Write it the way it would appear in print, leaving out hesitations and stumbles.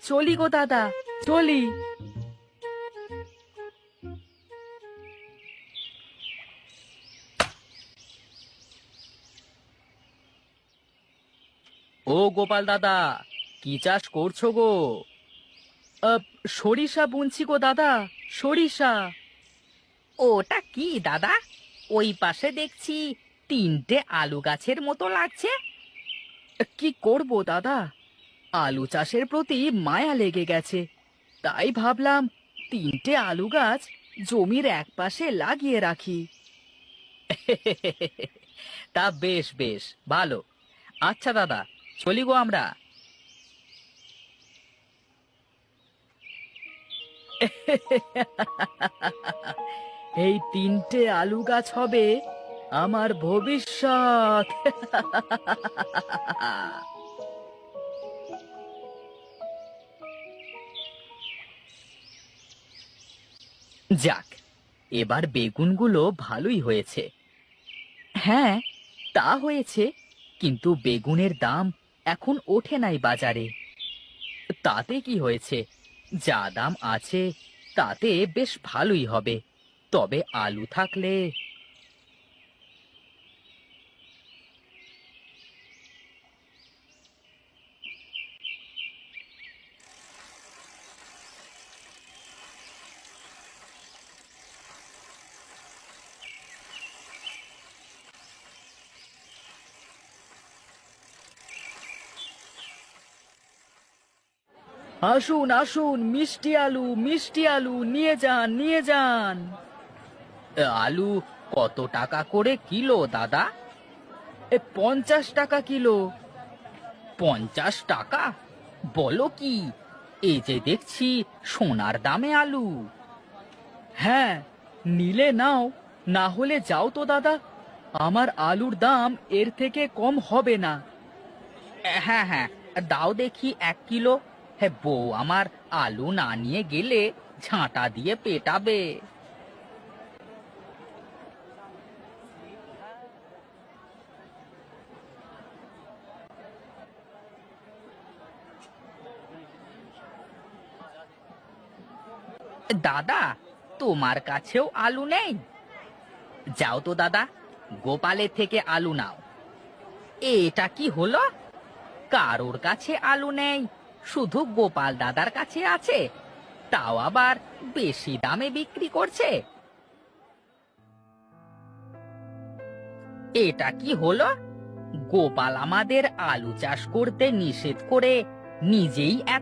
চলি গো দাদা, চলি। ও গোপাল দাদা, কি চাষ করছো গো? সরিষা বুনছি গো দাদা, সরিষা। ওটা কি দাদা? ওই পাশে দেখছি তিনটে আলু গাছের মতো লাগছে। কি করব দাদা, আলু চাষের প্রতি মায়া লেগে গেছে, তাই ভাবলাম তিনটে আলু গাছ জমির একপাশে লাগিয়ে রাখি। তা বেশ বেশ ভালো। আচ্ছা দাদা, চলি গো আমরা। এই তিনটে আলু গাছ হবে আমার ভবিষ্যৎ। যাক, এবার বেগুনগুলো ভালোই হয়েছে। হ্যাঁ, তা হয়েছে, কিন্তু বেগুনের দাম এখন ওঠে নাই বাজারে। তাতে কি হয়েছে, যা দাম আছে তাতে বেশ ভালোই হবে। তবে আলু থাকলে। আসুন আসুন, মিষ্টি আলু, মিষ্টি আলু নিয়ে যান, নিয়ে যান। আলু কত টাকা করে কিলো দাদা? 50 টাকা কিলো। 50 টাকা? বলো কি, এই যে দেখছি সোনার দামে আলু। হ্যাঁ, নিলে নাও, না হলে যাও তো দাদা, আমার আলুর দাম এর থেকে কম হবে না। হ্যাঁ হ্যাঁ, দাও দেখি 1 কিলো। হ্যাঁ, বউ আমার আলু না নিয়ে গেলে ঝাঁটা দিয়ে পেটাবে। দাদা, তোমার কাছেও আলু নেই? যাও তো দাদা, গোপালের থেকে আলু নাও। এটা কি হলো, কারোর কাছে আলু নেই, শুধু গোপাল দাদার কাছে আছে, তাও আবার বেশি দামে বিক্রি করছে। এটা কি হলো, গোপাল আমাদের আলু চাষ করতে নিষেধ করে নিজেই